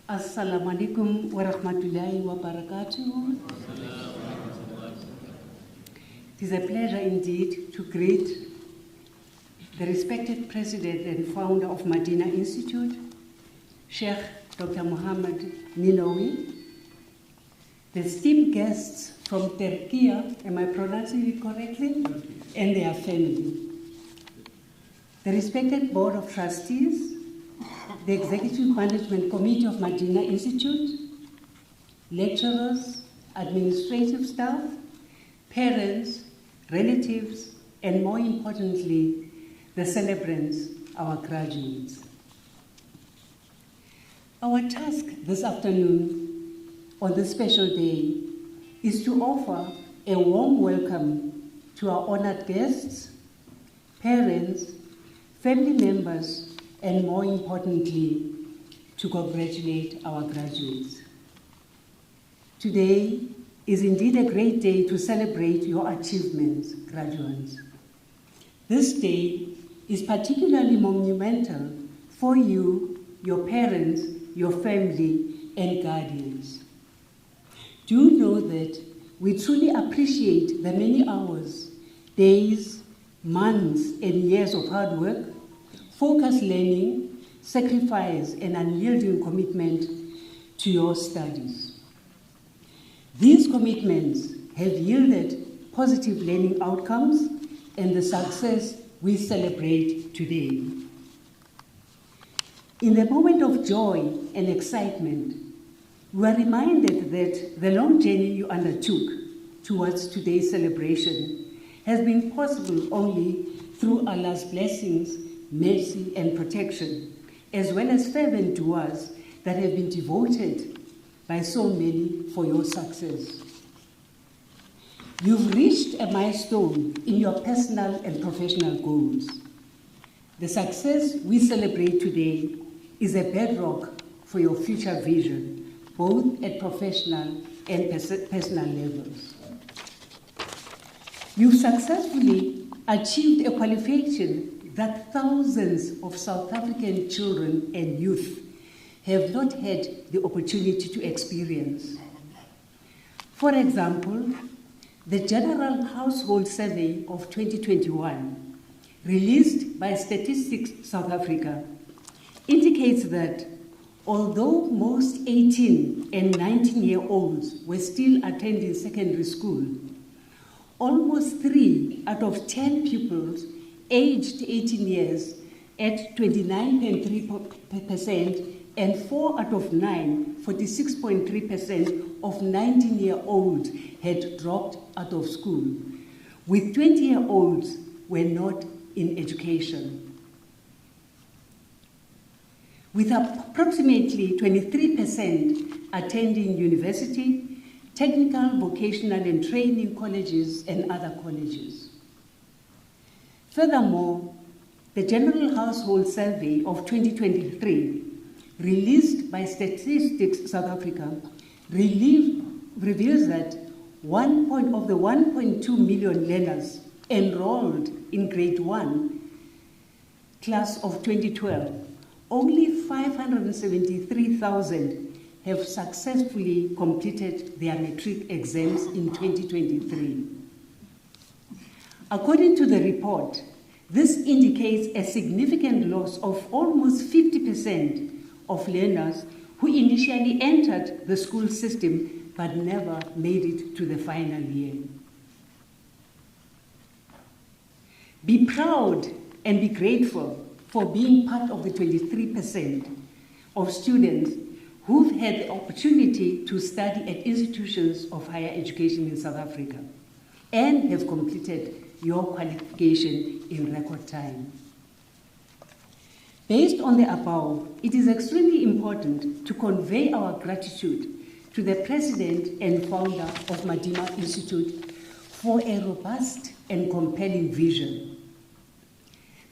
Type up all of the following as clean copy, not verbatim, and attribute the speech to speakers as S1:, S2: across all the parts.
S1: Assalamu alaikum wa rahmatullahi wa barakatuh. It is a pleasure indeed to greet the respected President and founder of Madina Institute, Shaykh Dr. Muhammad Ninowy, the esteemed guests from Turkey, am I pronouncing it correctly? And their family. The respected Board of Trustees, the Executive Management Committee of Madina Institute, lecturers, administrative staff, parents, relatives, and more importantly, the celebrants, our graduates. Our task this afternoon, on this special day, is to offer a warm welcome to our honored guests, parents, family members, and more importantly, to congratulate our graduates. Today is indeed a great day to celebrate your achievements, graduates. This day is particularly monumental for you, your parents, your family, and guardians. Do know that we truly appreciate the many hours, days, months, and years of hard work, focused learning, sacrifice, and unyielding commitment to your studies. These commitments have yielded positive learning outcomes and the success we celebrate today. In the moment of joy and excitement, we are reminded that the long journey you undertook towards today's celebration has been possible only through Allah's blessings, mercy, and protection, as well as fervent du'as that have been devoted by so many for your success. You've reached a milestone in your personal and professional goals. The success we celebrate today is a bedrock for your future vision, both at professional and personal levels. You've successfully achieved a qualification that thousands of South African children and youth have not had the opportunity to experience. For example, the General Household Survey of 2021, released by Statistics South Africa, indicates that although most 18 and 19-year-olds were still attending secondary school, almost 3 out of 10 pupils aged 18 years at 29.3%, and 4 out of 9, 46.3% of 19-year-olds had dropped out of school, with 20-year-olds were not in education. With approximately 23% attending university, technical, vocational, and training colleges, and other colleges. Furthermore, the General Household Survey of 2023, released by Statistics South Africa, reveals that of the 1.2 million learners enrolled in grade 1 class of 2012, only 573,000 have successfully completed their matric exams in 2023. According to the report, this indicates a significant loss of almost 50% of learners who initially entered the school system but never made it to the final year. Be proud and be grateful for being part of the 23% of students who've had the opportunity to study at institutions of higher education in South Africa and have completed your qualification in record time. Based on the above, it is extremely important to convey our gratitude to the President and founder of Madina Institute for a robust and compelling vision.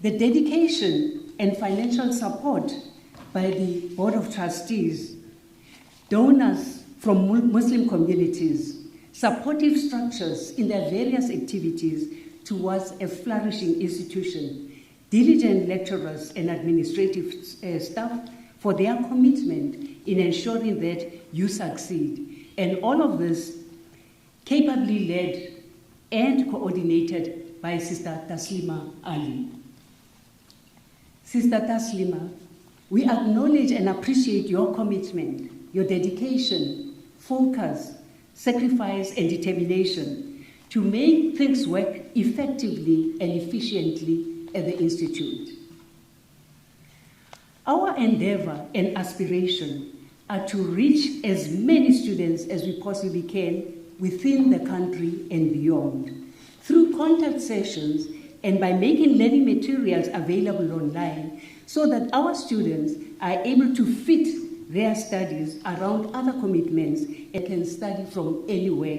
S1: The dedication and financial support by the Board of Trustees, donors from Muslim communities, supportive structures in their various activities towards a flourishing institution, diligent lecturers and administrative staff for their commitment in ensuring that you succeed. And all of this capably led and coordinated by Sister Taslima Ali. Sister Taslima, we acknowledge and appreciate your commitment, your dedication, focus, sacrifice, and determination to make things work effectively and efficiently at the Institute. Our endeavor and aspiration are to reach as many students as we possibly can within the country and beyond, through contact sessions and by making learning materials available online so that our students are able to fit their studies around other commitments and can study from anywhere,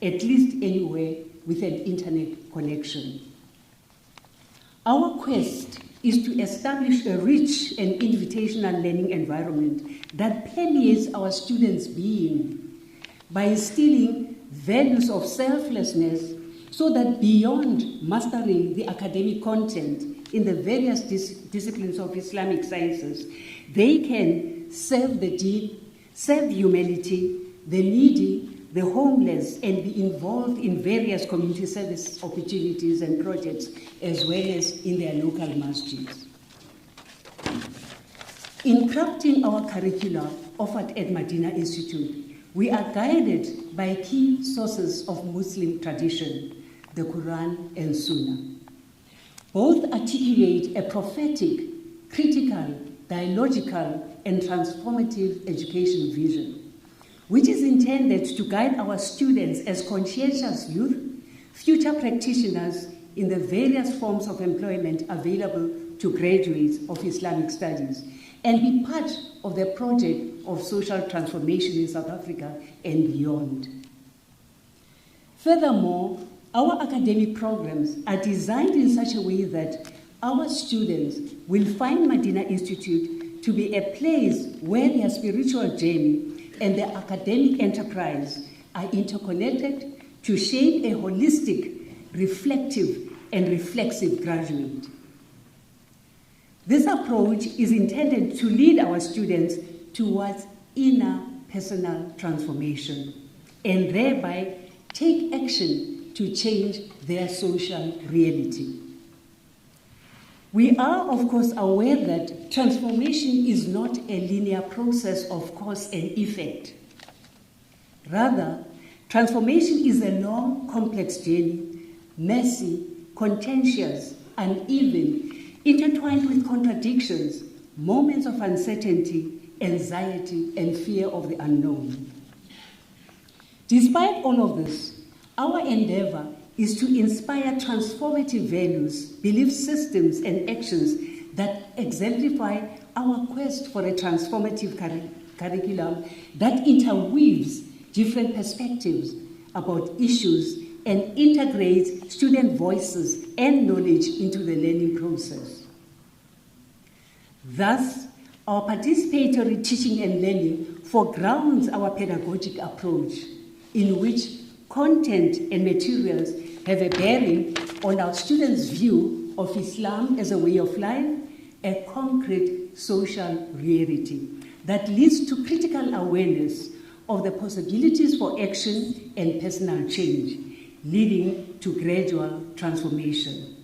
S1: at least anywhere with an internet connection. Our quest is to establish a rich and invitational learning environment that permeates our students' being by instilling values of selflessness so that beyond mastering the academic content in the various disciplines of Islamic sciences, they can serve the deep, serve humanity, the needy, the homeless, and be involved in various community service opportunities and projects, as well as in their local masjids. In crafting our curricula offered at Madina Institute, we are guided by key sources of Muslim tradition, the Quran and Sunnah. Both articulate a prophetic, critical, dialogical, and transformative education vision, which is intended to guide our students as conscientious youth, future practitioners in the various forms of employment available to graduates of Islamic studies, and be part of the project of social transformation in South Africa and beyond. Furthermore, our academic programs are designed in such a way that our students will find Madina Institute to be a place where their spiritual journey and their academic enterprise are interconnected to shape a holistic, reflective, and reflexive graduate. This approach is intended to lead our students towards inner personal transformation and thereby take action to change their social reality. We are, of course, aware that transformation is not a linear process of cause and effect. Rather, transformation is a long, complex journey, messy, contentious, uneven, intertwined with contradictions, moments of uncertainty, anxiety, and fear of the unknown. Despite all of this, our endeavor is to inspire transformative values, belief systems, and actions that exemplify our quest for a transformative curriculum that interweaves different perspectives about issues and integrates student voices and knowledge into the learning process. Thus, our participatory teaching and learning foregrounds our pedagogic approach, in which content and materials have a bearing on our students' view of Islam as a way of life, a concrete social reality that leads to critical awareness of the possibilities for action and personal change, leading to gradual transformation.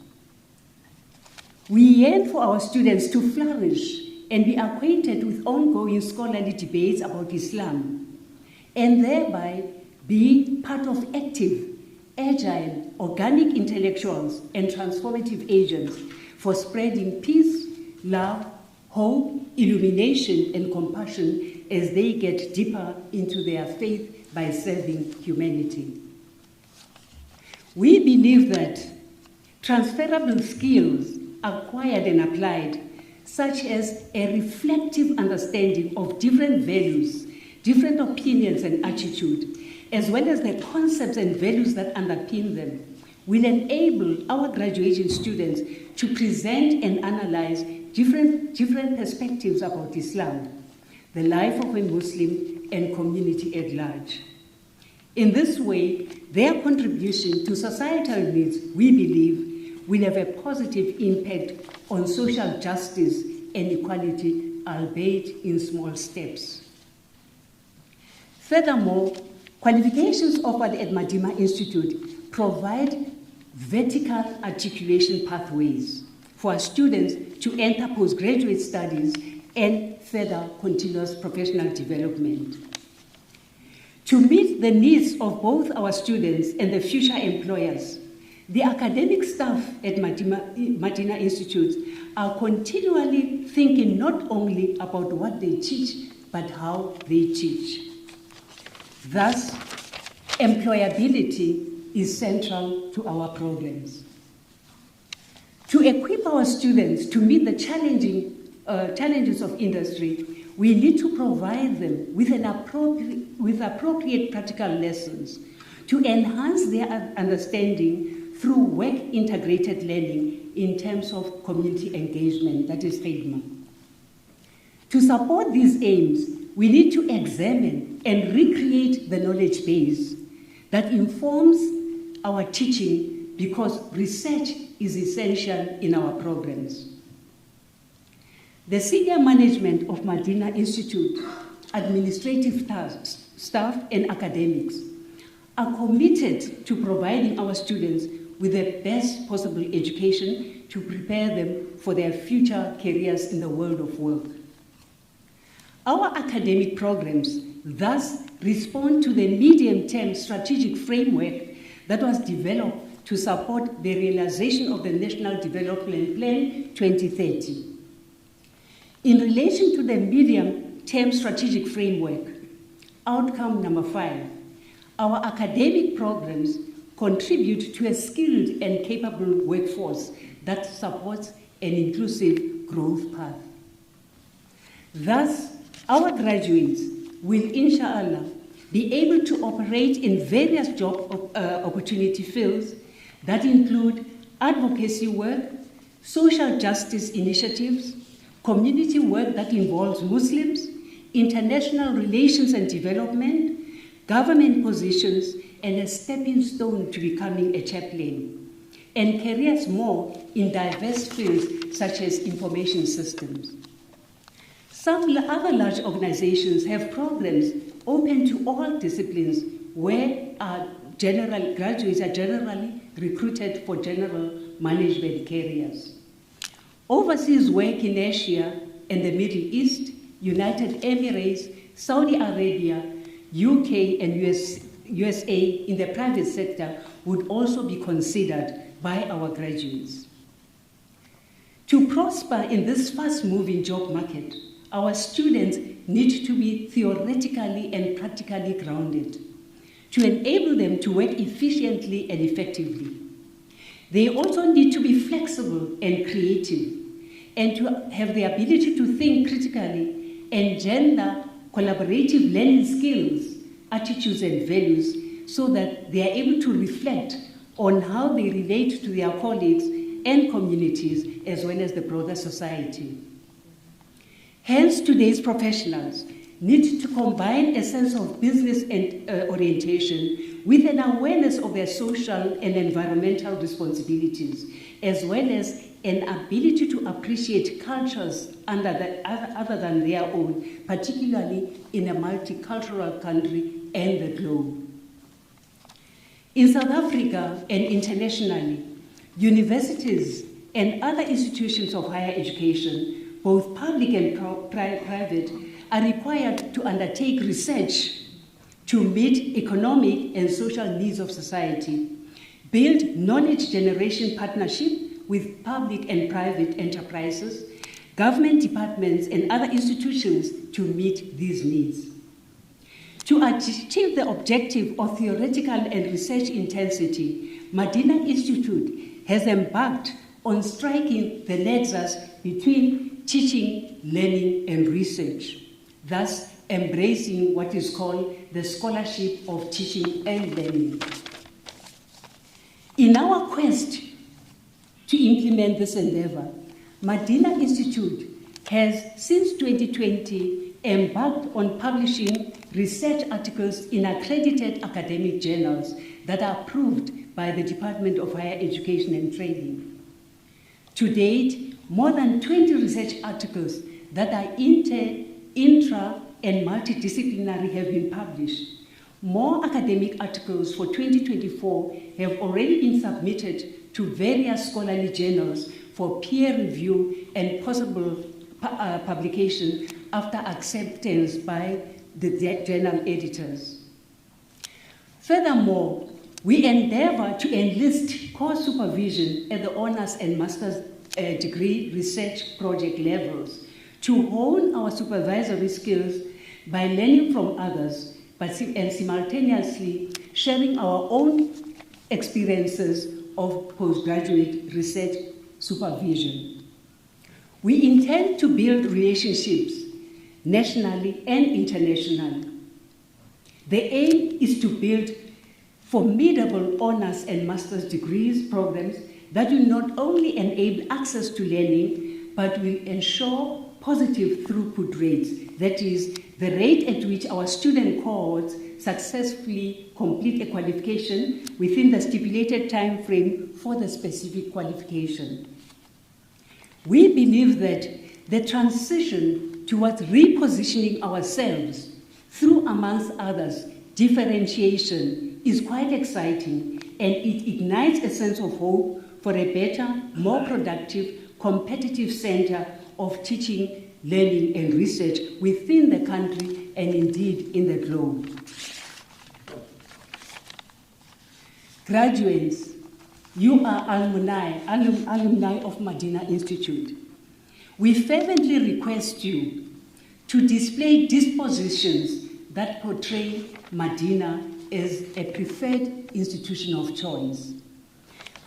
S1: We yearn for our students to flourish and be acquainted with ongoing scholarly debates about Islam, and thereby be part of active, agile, organic intellectuals and transformative agents for spreading peace, love, hope, illumination, and compassion as they get deeper into their faith by serving humanity. We believe that transferable skills acquired and applied, such as a reflective understanding of different values, different opinions and attitudes, as well as the concepts and values that underpin them, will enable our graduating students to present and analyze different perspectives about Islam, the life of a Muslim, and community at large. In this way, their contribution to societal needs, we believe, will have a positive impact on social justice and equality, albeit in small steps. Furthermore, qualifications offered at Madina Institute provide vertical articulation pathways for our students to enter postgraduate studies and further continuous professional development. To meet the needs of both our students and the future employers, the academic staff at Madina Institute are continually thinking not only about what they teach, but how they teach. Thus, employability is central to our programs. To equip our students to meet the challenges of industry, we need to provide them with appropriate practical lessons to enhance their understanding through work-integrated learning in terms of community engagement, that is FADMA. To support these aims, we need to examine and recreate the knowledge base that informs our teaching, because research is essential in our programs. The senior management of Madina Institute, administrative staff and academics are committed to providing our students with the best possible education to prepare them for their future careers in the world of work. Our academic programs thus respond to the medium-term strategic framework that was developed to support the realization of the National Development Plan 2030. In relation to the medium-term strategic framework, outcome number 5, our academic programs contribute to a skilled and capable workforce that supports an inclusive growth path. Thus, our graduates will, inshallah, be able to operate in various job opportunity fields that include advocacy work, social justice initiatives, community work that involves Muslims, international relations and development, government positions, and a stepping stone to becoming a chaplain, and careers more in diverse fields such as information systems. Some other large organizations have programs open to all disciplines where graduates are generally recruited for general management careers. Overseas work in Asia and the Middle East, United Emirates, Saudi Arabia, UK, and USA in the private sector would also be considered by our graduates. To prosper in this fast-moving job market, our students need to be theoretically and practically grounded to enable them to work efficiently and effectively. They also need to be flexible and creative, and to have the ability to think critically and gender collaborative learning skills, attitudes, and values, so that they are able to reflect on how they relate to their colleagues and communities, as well as the broader society. Hence, today's professionals need to combine a sense of business and orientation with an awareness of their social and environmental responsibilities, as well as an ability to appreciate cultures other than their own, particularly in a multicultural country and the globe. In South Africa and internationally, universities and other institutions of higher education, both public and private, are required to undertake research to meet economic and social needs of society, build knowledge generation partnership with public and private enterprises, government departments, and other institutions to meet these needs. To achieve the objective of theoretical and research intensity, Madina Institute has embarked on striking the nexus between teaching, learning, and research, thus embracing what is called the scholarship of teaching and learning. In our quest to implement this endeavor, Madina Institute has, since 2020, embarked on publishing research articles in accredited academic journals that are approved by the Department of Higher Education and Training. To date, more than 20 research articles that are intra and multidisciplinary have been published. More academic articles for 2024 have already been submitted to various scholarly journals for peer review and possible publication after acceptance by the journal editors. Furthermore, we endeavor to enlist course supervision at the honors and master's degree research project levels to hone our supervisory skills by learning from others, and simultaneously sharing our own experiences of postgraduate research supervision. We intend to build relationships nationally and internationally. The aim is to build formidable honors and master's degrees programs that will not only enable access to learning, but will ensure positive throughput rates, that is, the rate at which our student cohorts successfully complete a qualification within the stipulated time frame for the specific qualification. We believe that the transition towards repositioning ourselves through, amongst others, differentiation is quite exciting, and it ignites a sense of hope for a better, more productive, competitive center of teaching, learning, and research within the country and indeed in the globe. Graduates, you are alumni of Madina Institute. We fervently request you to display dispositions that portray Madina as a preferred institution of choice.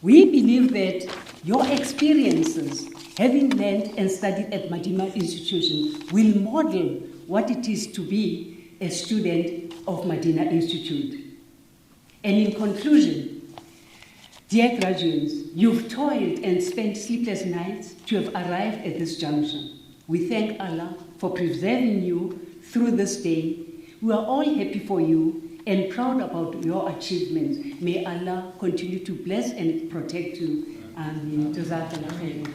S1: We believe that your experiences, having learned and studied at Madina Institution, will model what it is to be a student of Madina Institute. And in conclusion, dear graduates, you've toiled and spent sleepless nights to have arrived at this junction. We thank Allah for preserving you through this day. We are all happy for you and proud about your achievements. May Allah continue to bless and protect you. Amin. Jazakallah khair.